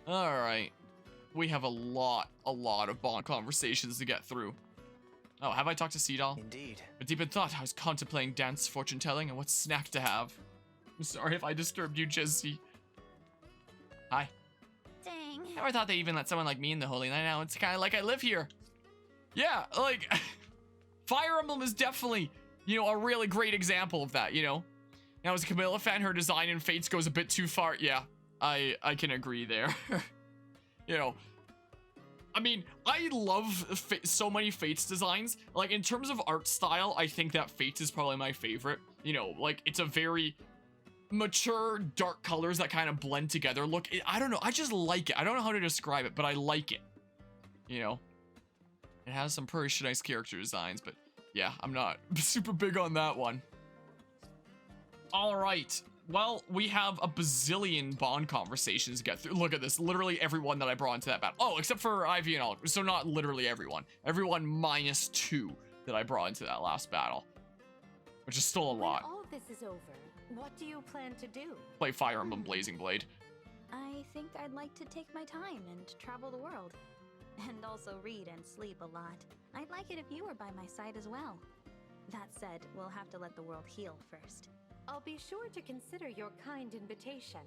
Alright. We have a lot of bond conversations to get through. Oh, have I talked to Seadoll? Indeed. But deep in thought, I was contemplating dance, fortune telling, and what snack to have. I'm sorry if I disturbed you, Jesse. Hi. Dang. Never thought they even let someone like me in the Holy Land. Now it's kind of like I live here. Yeah, like, Fire Emblem is definitely, you know, a really great example of that, you know? Now, as a Camilla fan, her design in Fates goes a bit too far. Yeah, I can agree there. You know, I mean, I love so many Fates designs. Like, in terms of art style, I think that Fates is probably my favorite. You know, like, it's a very mature, dark colors that kind of blend together. Look, I don't know, I just like it. I don't know how to describe it, but I like it. You know? It has some pretty nice character designs, but yeah, I'm not super big on that one. Alright. Well, we have a bazillion bond conversations to get through. Look at this. Literally everyone that I brought into that battle. Oh, except for Ivy and all. So not literally everyone. Everyone minus 2 that I brought into that last battle. Which is still a lot. When all this is over, what do you plan to do? Play Fire Emblem Blazing Blade. I think I'd like to take my time and travel the world. And also read and sleep a lot. I'd like it if you were by my side as well. That said, we'll have to let the world heal first. I'll be sure to consider your kind invitation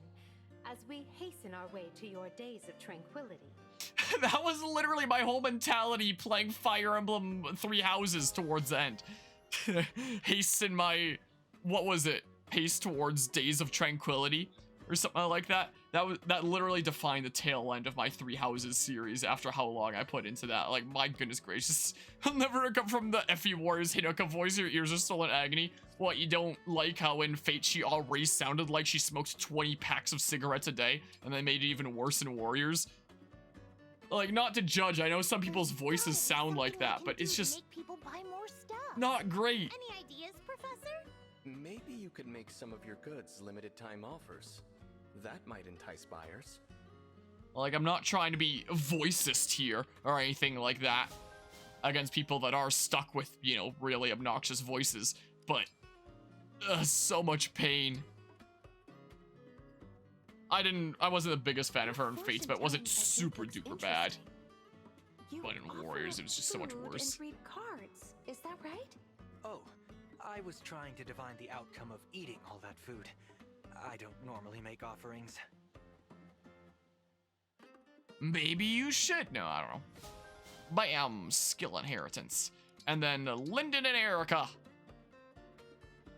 as we hasten our way to your days of tranquility. That was literally my whole mentality playing Fire Emblem 3 Houses towards the end. Hasten my, what was it? Pace towards days of tranquility or something like that. That literally defined the tail end of my 3 Houses series after how long I put into that. Like, my goodness gracious. I'll never recover from the Effie Warriors Hinoka voice. Your ears are still in agony. What, you don't like how in Fate she already sounded like she smoked 20 packs of cigarettes a day and they made it even worse in Warriors? Like, not to judge, I know some people's voices sound like that, but it's just make people buy more stuff. not great. Any ideas, Professor? Maybe you could make some of your goods limited time offers. That might entice buyers. Like, I'm not trying to be voicist here or anything like that against people that are stuck with, you know, really obnoxious voices, but so much pain. I wasn't the biggest fan of her in Fates, but it wasn't super duper bad. But in Warriors, it was just so much worse. And read cards. Is that right? Oh, I was trying to divine the outcome of eating all that food. I don't normally make offerings. Maybe you should. No, I don't know. Bam, skill inheritance. And then Lyndon and Erica.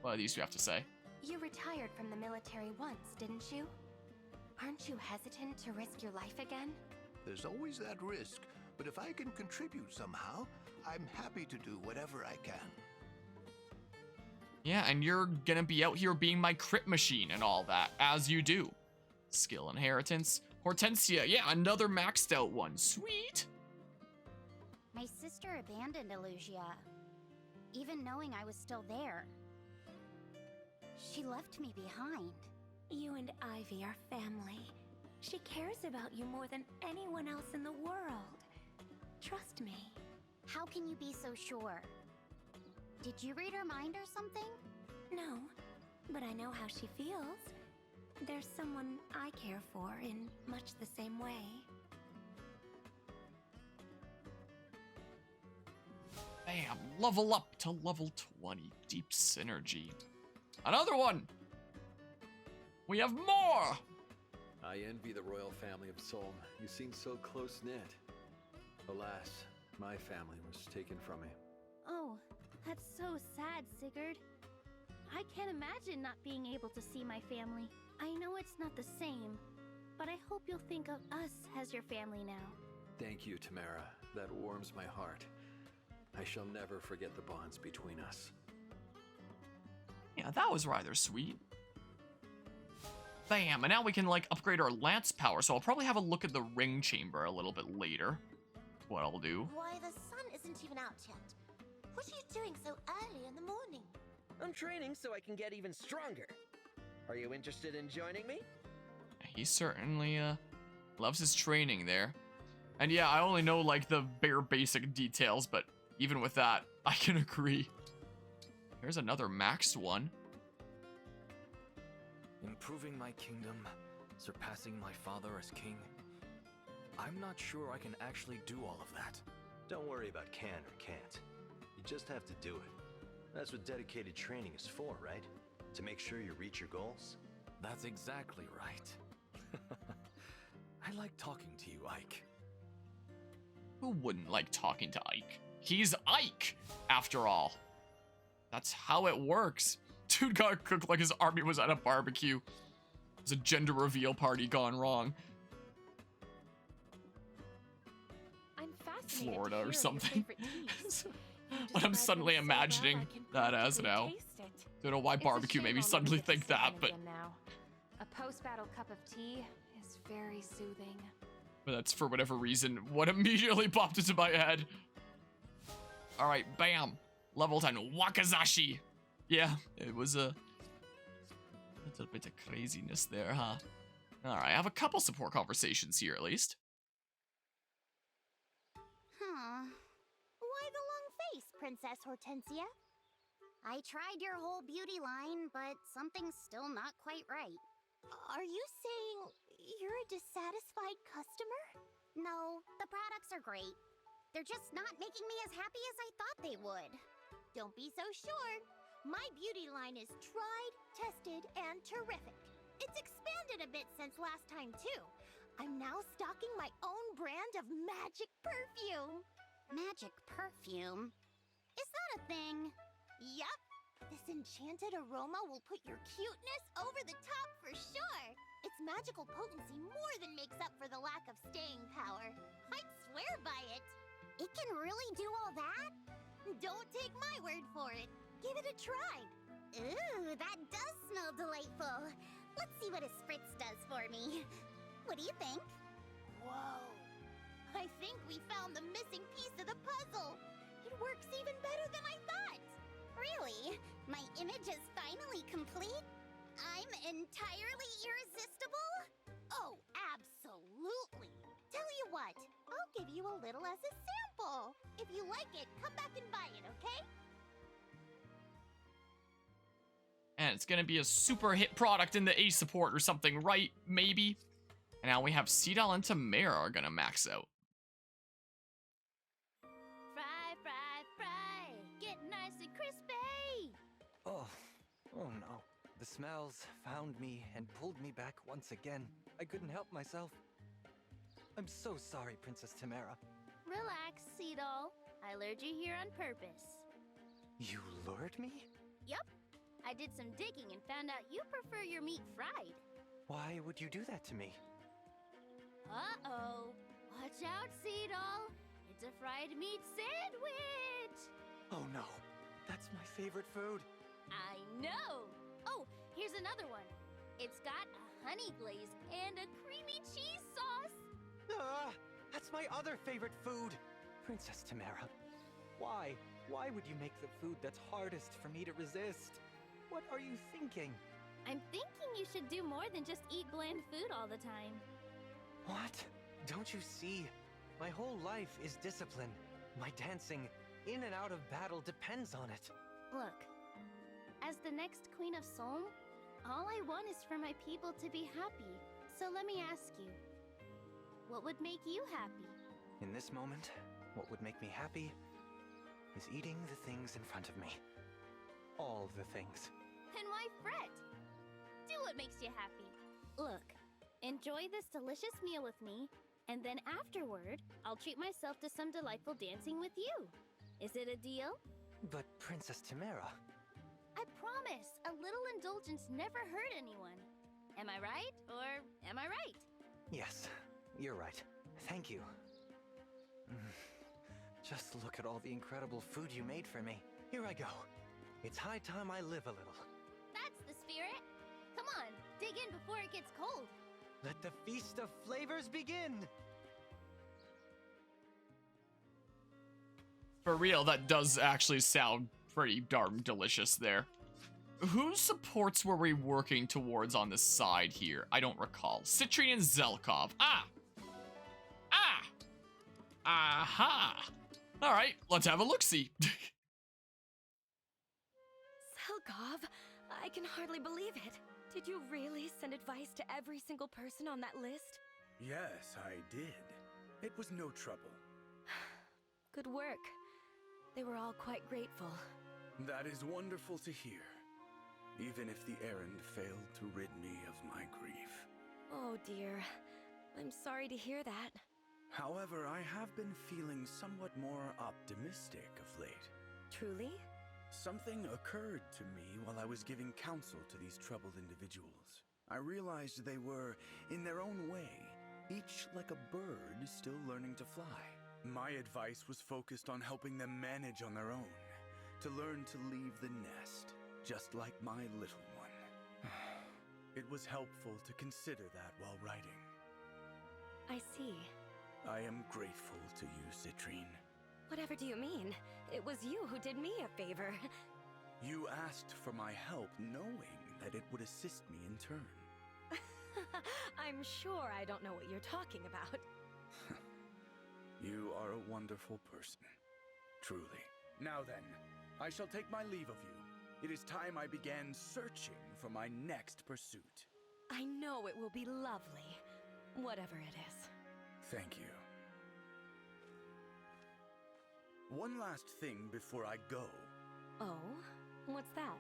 What do these two have to say? You retired from the military once, didn't you? Aren't you hesitant to risk your life again? There's always that risk, but if I can contribute somehow, I'm happy to do whatever I can. Yeah, and you're gonna be out here being my crit machine and all that, as you do. Skill inheritance. Hortensia, yeah, another maxed out one. Sweet. My sister abandoned Illusia, even knowing I was still there. She left me behind. You and Ivy are family. She cares about you more than anyone else in the world. Trust me. How can you be so sure? Did you read her mind or something? No, but I know how she feels. There's someone I care for in much the same way. Bam, level up to level 20. Deep synergy. Another one. We have more. I envy the royal family of Solm. You seem so close-knit. Alas, my family was taken from me. Oh, that's so sad, Sigurd. I can't imagine not being able to see my family. I know it's not the same, but I hope you'll think of us as your family now. Thank you, Tamara. That warms my heart. I shall never forget the bonds between us. Yeah, that was rather sweet. Bam, and now we can, like, upgrade our lance power, so I'll probably have a look at the ring chamber a little bit later. What I'll do. Why, the sun isn't even out yet. What are you doing so early in the morning? I'm training so I can get even stronger. Are you interested in joining me? He certainly, loves his training there. And yeah, I only know, like, the bare basic details, but even with that, I can agree. Here's another maxed one. Improving my kingdom, surpassing my father as king. I'm not sure I can actually do all of that. Don't worry about can or can't. You just have to do it. That's what dedicated training is for, right? To make sure you reach your goals? That's exactly right. I like talking to you, Ike. Who wouldn't like talking to Ike? He's Ike, after all. That's how it works. Dude got cooked like his army was at a barbecue. It's a gender reveal party gone wrong. I'm fascinated Florida to hear or your something. favorite teas. What I'm suddenly imagining that as now. Don't know why barbecue made me suddenly think that, but a post-battle cup of tea is very soothing. that's for whatever reason what immediately popped into my head. All right, bam, level 10, Wakazashi. Yeah, it was a little bit of craziness there, huh? All right, I have a couple support conversations here at least. Huh. Why the long face, Princess Hortensia? I tried your whole beauty line, but something's still not quite right. Are you saying you're a dissatisfied customer? No, the products are great. They're just not making me as happy as I thought they would. Don't be so sure. My beauty line is tried, tested, and terrific. It's expanded a bit since last time, too. I'm now stocking my own brand of magic perfume. Magic perfume? Is that a thing? Yup. This enchanted aroma will put your cuteness over the top for sure. Its magical potency more than makes up for the lack of staying power. I'd swear by it. It can really do all that? Don't take my word for it. Give it a try. Ooh, that does smell delightful. Let's see what a spritz does for me. What do you think? Whoa. I think we found the missing piece of the puzzle. It works even better than I thought. Really? My image is finally complete? I'm entirely irresistible? Oh, absolutely. Tell you what, I'll give you a little as a sample. If you like it, come back and buy it, okay? And it's gonna be a super hit product in the A support or something, right? Maybe. And now we have Cedal and Tamara are gonna max out. Fry, fry, fry. Get nice and crispy. Oh no. The smells found me and pulled me back once again. I couldn't help myself. I'm so sorry, Princess Tamara. Relax, Cedal. I lured you here on purpose. You lured me? Yup. I did some digging and found out you prefer your meat fried. Why would you do that to me? Uh-oh. Watch out, Cedal. It's a fried meat sandwich. Oh no. That's my favorite food. I know. Oh, here's another one. It's got a honey glaze and a creamy cheese sauce. Ah, that's my other favorite food. Princess Tamara, why? Why would you make the food that's hardest for me to resist? What are you thinking? I'm thinking you should do more than just eat bland food all the time. What? Don't you see? My whole life is discipline. My dancing in and out of battle depends on it. Look, as the next Queen of Solm, all I want is for my people to be happy. So let me ask you, what would make you happy? In this moment, what would make me happy is eating the things in front of me. All the things. Then why fret? Do what makes you happy. Look, enjoy this delicious meal with me, and then afterward, I'll treat myself to some delightful dancing with you. Is it a deal? But Princess Tamara... I promise, a little indulgence never hurt anyone. Am I right, or am I right? Yes, you're right. Thank you. Just look at all the incredible food you made for me. Here I go. It's high time I live a little. That's the spirit. Come on, dig in before it gets cold. Let the feast of flavors begin! For real, that does actually sound pretty darn delicious there. Whose supports were we working towards on the side here? I don't recall. Citrine and Zelkov. Ah! Ah! Aha! Alright, let's have a look-see. Zelkov, I can hardly believe it. Did you really send advice to every single person on that list? Yes, I did. It was no trouble. Good work. They were all quite grateful. That is wonderful to hear. Even if the errand failed to rid me of my grief. Oh dear. I'm sorry to hear that. However, I have been feeling somewhat more optimistic of late. Truly? Something occurred to me while I was giving counsel to these troubled individuals. I realized they were, in their own way, each like a bird still learning to fly. My advice was focused on helping them manage on their own, to learn to leave the nest, just like my little one. It was helpful to consider that while writing. I see. I am grateful to you, Citrine. Whatever do you mean? It was you who did me a favor. You asked for my help knowing that it would assist me in turn. I'm sure I don't know what you're talking about. You are a wonderful person. Truly. Now then, I shall take my leave of you. It is time I began searching for my next pursuit. I know it will be lovely, whatever it is. Thank you. One last thing before I go. Oh? What's that?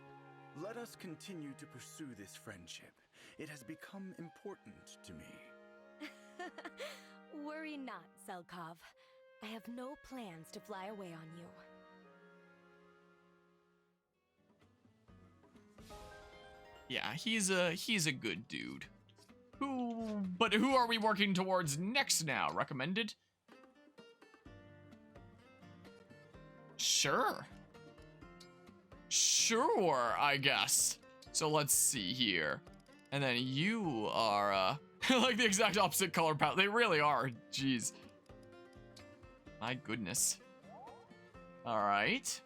Let us continue to pursue this friendship. It has become important to me. Worry not, Zelkov. I have no plans to fly away on you. Yeah, he's a good dude. But who are we working towards next now? Recommended? Sure. Sure, I guess. So let's see here. And then you are, like the exact opposite color palette. They really are. Jeez. My goodness. All right.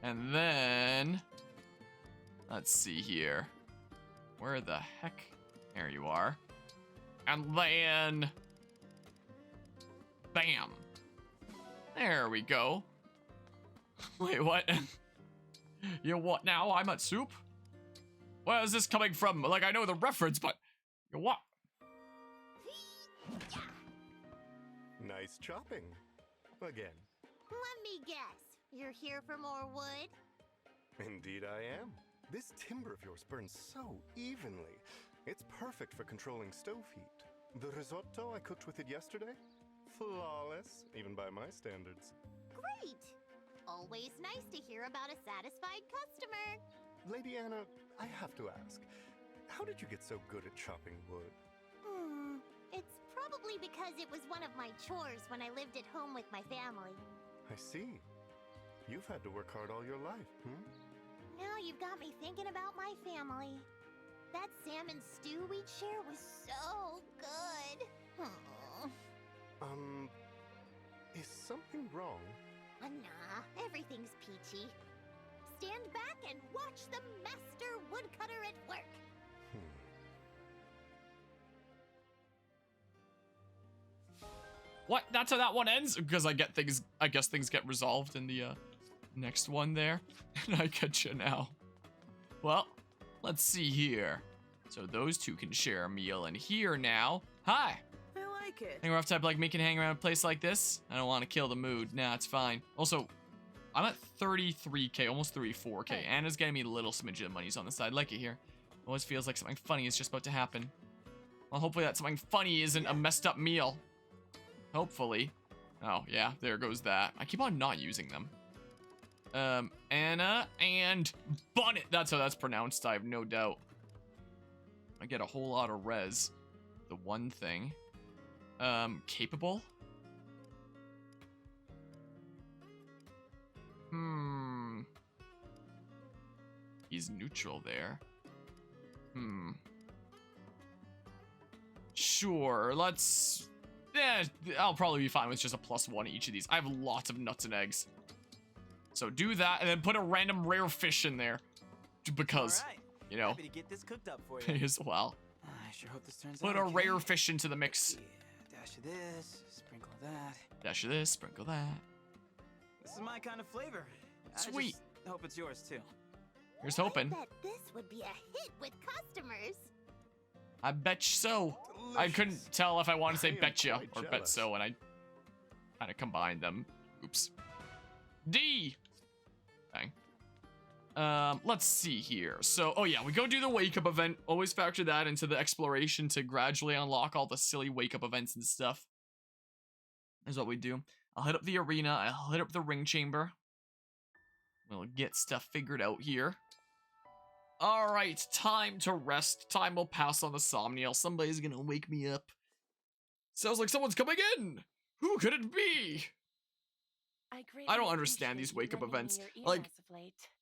And then, let's see here. Where the heck? There you are. And then, bam. There we go. Wait, what? You what now? I'm at soup? Where is this coming from? Like, I know the reference, but you what? Nice chopping. Again. Let me guess. You're here for more wood? Indeed I am. This timber of yours burns so evenly. It's perfect for controlling stove heat. The risotto I cooked with it yesterday? Flawless, even by my standards. Great! Always nice to hear about a satisfied customer. Lady Anna, I have to ask, how did you get so good at chopping wood? It's probably because it was one of my chores when I lived at home with my family. I see. You've had to work hard all your life, Now you've got me thinking about my family. That salmon stew we'd share was so good. Is something wrong? Nah, everything's peachy. Stand back and watch the master woodcutter at work. What? That's how that one ends? Because I guess things get resolved in the next one there. And I get you now. Well, let's see here. So those two can share a meal in here now. Hi. I like it. Think we're off type like me can hang around a place like this? I don't want to kill the mood. Nah, it's fine. Also, I'm at 33k, almost 34k. Anna's getting me little smidge of monies on the side. Like it here. Always feels like something funny is just about to happen. Well, hopefully that something funny isn't a messed up meal. Hopefully. Oh, yeah, there goes that. I keep on not using them. Anna and Bonnet. That's how that's pronounced, I have no doubt. I get a whole lot of res. The one thing. Capable? He's neutral there. Sure, let's... Yeah, I'll probably be fine with just a +1 each of these. I have lots of nuts and eggs. So do that, and then put a random rare fish in there. Because, you know, Happy to get this cooked up for you. as well. I sure hope this turns Put out a okay. rare fish into the mix. Yeah, dash of this, sprinkle of that. Dash of this, sprinkle that. This is my kind of flavor. Sweet. I just hope it's yours too. Here's hoping. I bet this would be a hit with customers. I bet so. I couldn't tell if I wanted to say I am betcha quite or bet jealous. so, and I kind of combine them. Oops. D. Bang. Let's see here. So, oh yeah, we go do the wake up event. Always factor that into the exploration to gradually unlock all the silly wake up events and stuff. Is what we do. I'll hit up the arena. I'll hit up the ring chamber. We'll get stuff figured out here. All right, time to rest. Time will pass on the Somniel. Somebody's gonna wake me up. Sounds like someone's coming in. Who could it be? I don't understand these wake up events. Like,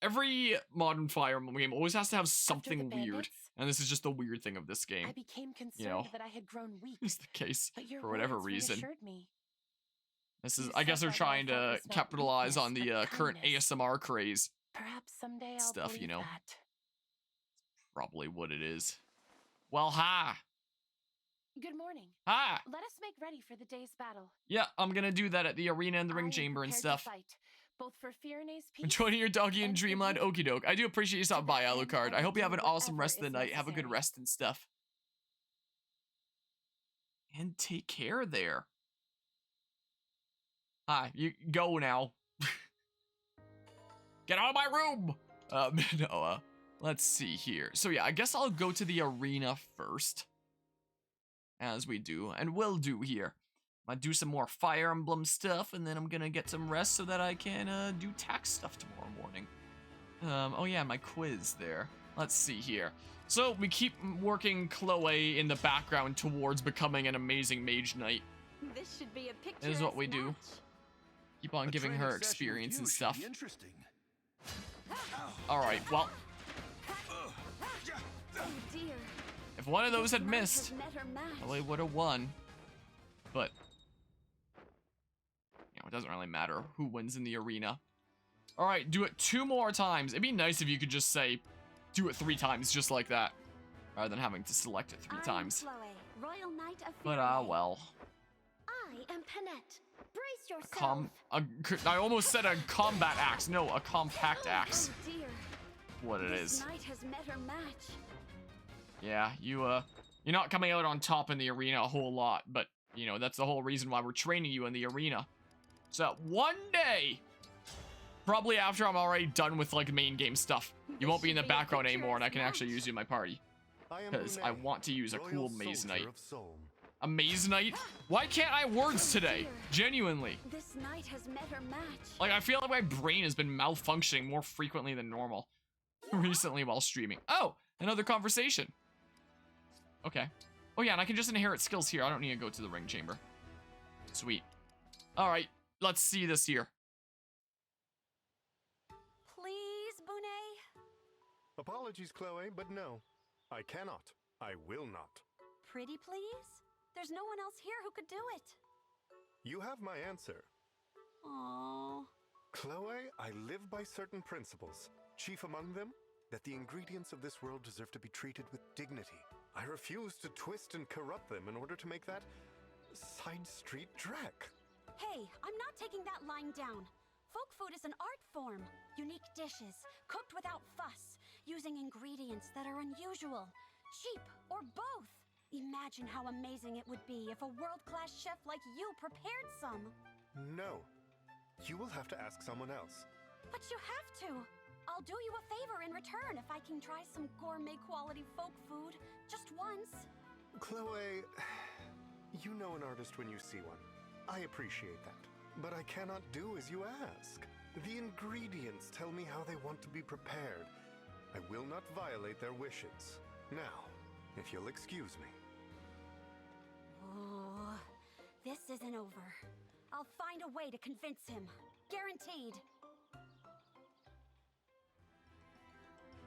every modern Fire Emblem game always has to have something weird. And this is just the weird thing of this game. I became concerned You know, that I had grown weak. it's the case But your for whatever words reason. reassured me. This is, You I guess said they're that what I trying felt to was not capitalize weakness, on the but current kindness. ASMR craze. Perhaps someday I'll Stuff, you believe know. that. Probably what it is. Well, hi. Good morning. Hi. Let us make ready for the day's battle. Yeah, I'm gonna do that at the arena and the I ring am chamber and prepared stuff. to fight, both for Fiorene's peace. I'm joining your doggy in and for Dreamland. you. Okie doke. I do appreciate you stopping by, that end, Alucard. I I will hope you have do an awesome whatever rest of the is night. Have a good necessary. rest and stuff. And take care there. Hi, you go now. Get out of my room! No, let's see here. So yeah, I guess I'll go to the arena first. As we do, and will do here. I'll do some more Fire Emblem stuff, and then I'm gonna get some rest so that I can do tax stuff tomorrow morning. Oh yeah, my quiz there. Let's see here. So we keep working Chloe in the background towards becoming an amazing Mage Knight. This should be a picture. That is what we do. Keep on giving her experience and stuff. Interesting. Alright, well, Oh dear. if one of those had missed, Met her match. Chloe would have won. But, you know, it doesn't really matter who wins in the arena. Alright, do it 2 more times. It'd be nice if you could just say, do it 3 times just like that. Rather than having to select it 3 times. Chloe, Royal Knight of But, Fairyland. well. I am Panette. Brace yourself. I almost said a combat axe. No, a compact axe. Oh dear. What it This is. knight has met her match. Yeah, you're not coming out on top in the arena a whole lot, but, you know, that's the whole reason why we're training you in the arena. So, one day, probably after I'm already done with, like, main game stuff, you won't be in the background anymore, and I can actually use you in my party. Because I want to use a cool Maze Knight. A Maze Knight? Why can't I words today? Genuinely. This knight has met her match. Like, I feel like my brain has been malfunctioning more frequently than normal recently while streaming. Oh, another conversation. Okay. Oh yeah, and I can just inherit skills here. I don't need to go to the ring chamber. Sweet. All right, let's see this here. Please, Bonet. Apologies, Chloe, but no. I cannot. I will not. Pretty please? There's no one else here who could do it. You have my answer. Aww. Chloe, I live by certain principles. Chief among them, that the ingredients of this world deserve to be treated with dignity. I refuse to twist and corrupt them in order to make that side street dreck. Hey, I'm not taking that line down. Folk food is an art form. Unique dishes, cooked without fuss, using ingredients that are unusual, cheap, or both. Imagine how amazing it would be if a world-class chef like you prepared some. No. You will have to ask someone else. But you have to. I'll do you a favor in return if I can try some gourmet quality folk food, just once. Chloe, you know an artist when you see one. I appreciate that. But I cannot do as you ask. The ingredients tell me how they want to be prepared. I will not violate their wishes. Now, if you'll excuse me. Oh, this isn't over. I'll find a way to convince him. Guaranteed.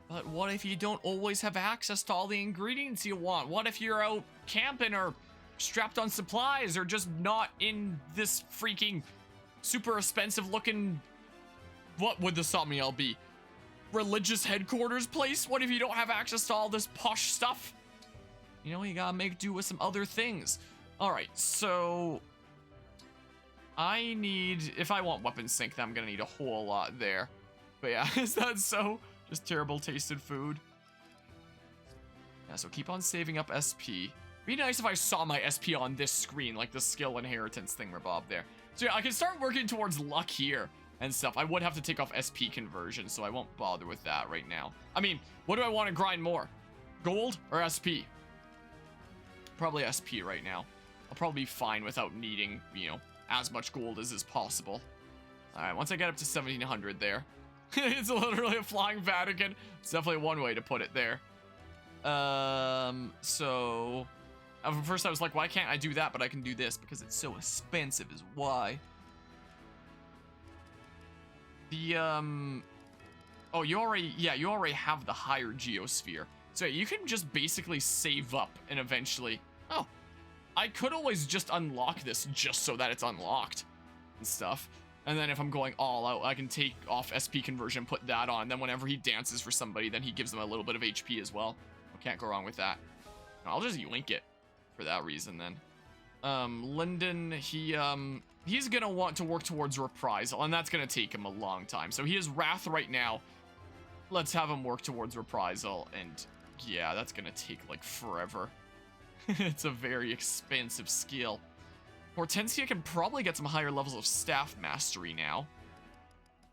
But what if you don't always have access to all the ingredients you want? What if you're out camping or strapped on supplies or just not in this freaking super expensive looking... What would the Somniel be? Religious headquarters place? What if you don't have access to all this posh stuff? You know, you gotta make do with some other things. Alright, so... I need... If I want weapon sync, then I'm gonna need a whole lot there. But yeah, is that so? Just terrible tasted food. Yeah, so keep on saving up SP. Be nice if I saw my SP on this screen, like the skill inheritance thing Bob there. So yeah, I can start working towards luck here and stuff. I would have to take off SP conversion, so I won't bother with that right now. I mean, what do I want to grind more? Gold or SP? Probably SP right now. I'll probably be fine without needing, you know, as much gold as is possible. All right, once I get up to 1700 there. It's literally a flying Vatican. It's definitely one way to put it there. So... At first I was like, why can't I do that, but I can do this? Because it's so expensive is why. The, oh, you already have the higher geosphere. So you can just basically save up and eventually... Oh, I could always just unlock this just so that it's unlocked and stuff. And then if I'm going all out, I can take off SP conversion, put that on. Then whenever he dances for somebody, then he gives them a little bit of HP as well. I can't go wrong with that. I'll just yoink it for that reason then. Lyndon, he's gonna want to work towards reprisal, and that's gonna take him a long time. So he is Wrath right now. Let's have him work towards reprisal, and yeah, that's gonna take like forever. It's a very expensive skill. Hortensia can probably get some higher levels of staff mastery now.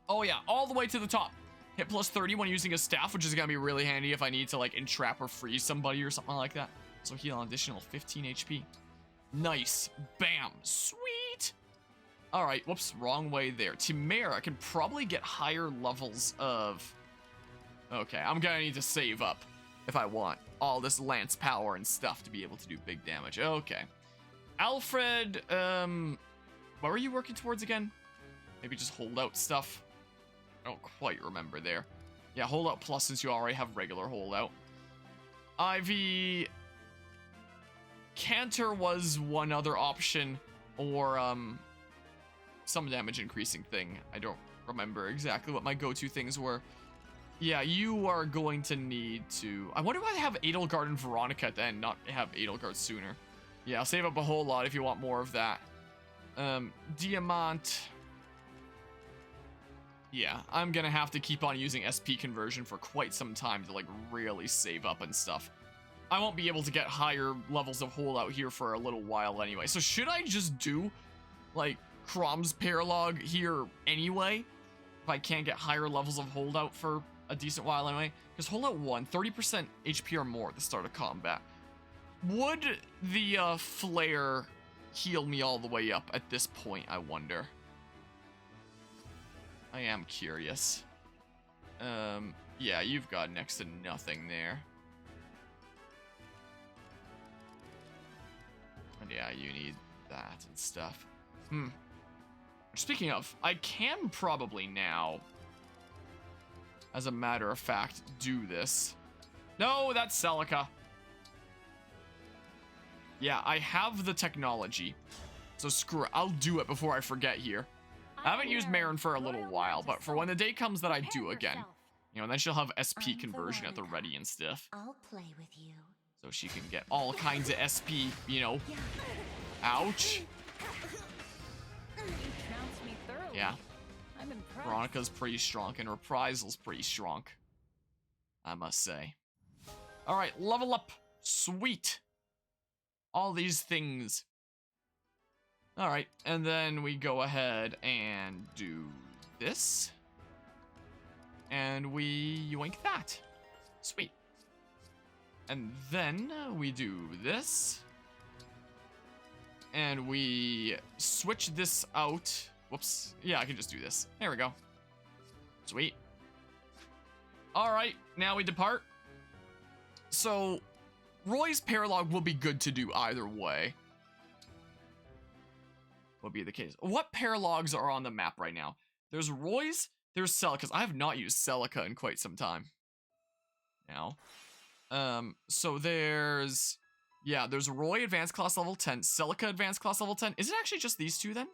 Oh yeah, all the way to the top. Hit plus 30 when using a staff, which is gonna be really handy if I need to like entrap or freeze somebody or something like that. So heal an additional 15 HP. Nice. Bam. Sweet. All right. Whoops. Wrong way there. Timera can probably get higher levels of... Okay. I'm going to need to save up if I want all this lance power and stuff to be able to do big damage. Okay. Alfred, what were you working towards again? Maybe just hold out stuff. I don't quite remember there. Yeah, hold out plus since you already have regular holdout. Ivy... Canter was one other option, or some damage increasing thing. I don't remember exactly what my go-to things were. Yeah, you are going to need to... I wonder why they have Edelgard and Veronica at the end, not have Edelgard sooner. Yeah, I'll save up a whole lot if you want more of that. Diamant... Yeah, I'm gonna have to keep on using SP conversion for quite some time to like really save up and stuff. I won't be able to get higher levels of holdout here for a little while anyway. So should I just do like Crom's Paralog here anyway? If I can't get higher levels of holdout for a decent while anyway? Because holdout 1, 30% HP or more at the start of combat. Would the flare heal me all the way up at this point, I wonder? I am curious. Yeah, you've got next to nothing there. And yeah, you need that and stuff. Speaking of, I can probably now, as a matter of fact, do this. No, that's Celica. Yeah, I have the technology. So screw it, I'll do it before I forget here. I haven't used Marin for a little while, but for when the day comes that I do again, you know, and then she'll have SP conversion at the ready and stuff. I'll play with you. So she can get all kinds of SP, you know. Ouch. Yeah. I'm impressed. Veronica's pretty strong, and Reprisal's pretty strong, I must say. Alright, level up. Sweet. All these things. Alright, and then we go ahead and do this. And we yoink that. Sweet. And then we do this. And we switch this out. Whoops. Yeah, I can just do this. There we go. Sweet. Alright, now we depart. So, Roy's Paralog will be good to do either way. Will be the case. What Paralogs are on the map right now? There's Roy's, there's Celica's. I have not used Celica in quite some time. Now. So there's... Yeah, there's Roy Advanced Class Level 10, Celica Advanced Class Level 10. Is it actually just these two then?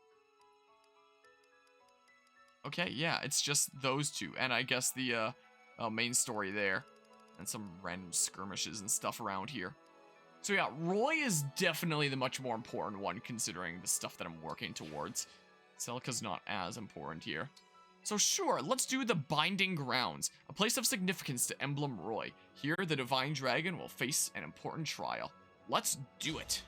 Okay, yeah, it's just those two. And I guess the main story there. And some random skirmishes and stuff around here. So yeah, Roy is definitely the much more important one considering the stuff that I'm working towards. Celica's not as important here. So sure, let's do the Binding Grounds, a place of significance to Emblem Roy. Here, the Divine Dragon will face an important trial. let's do it.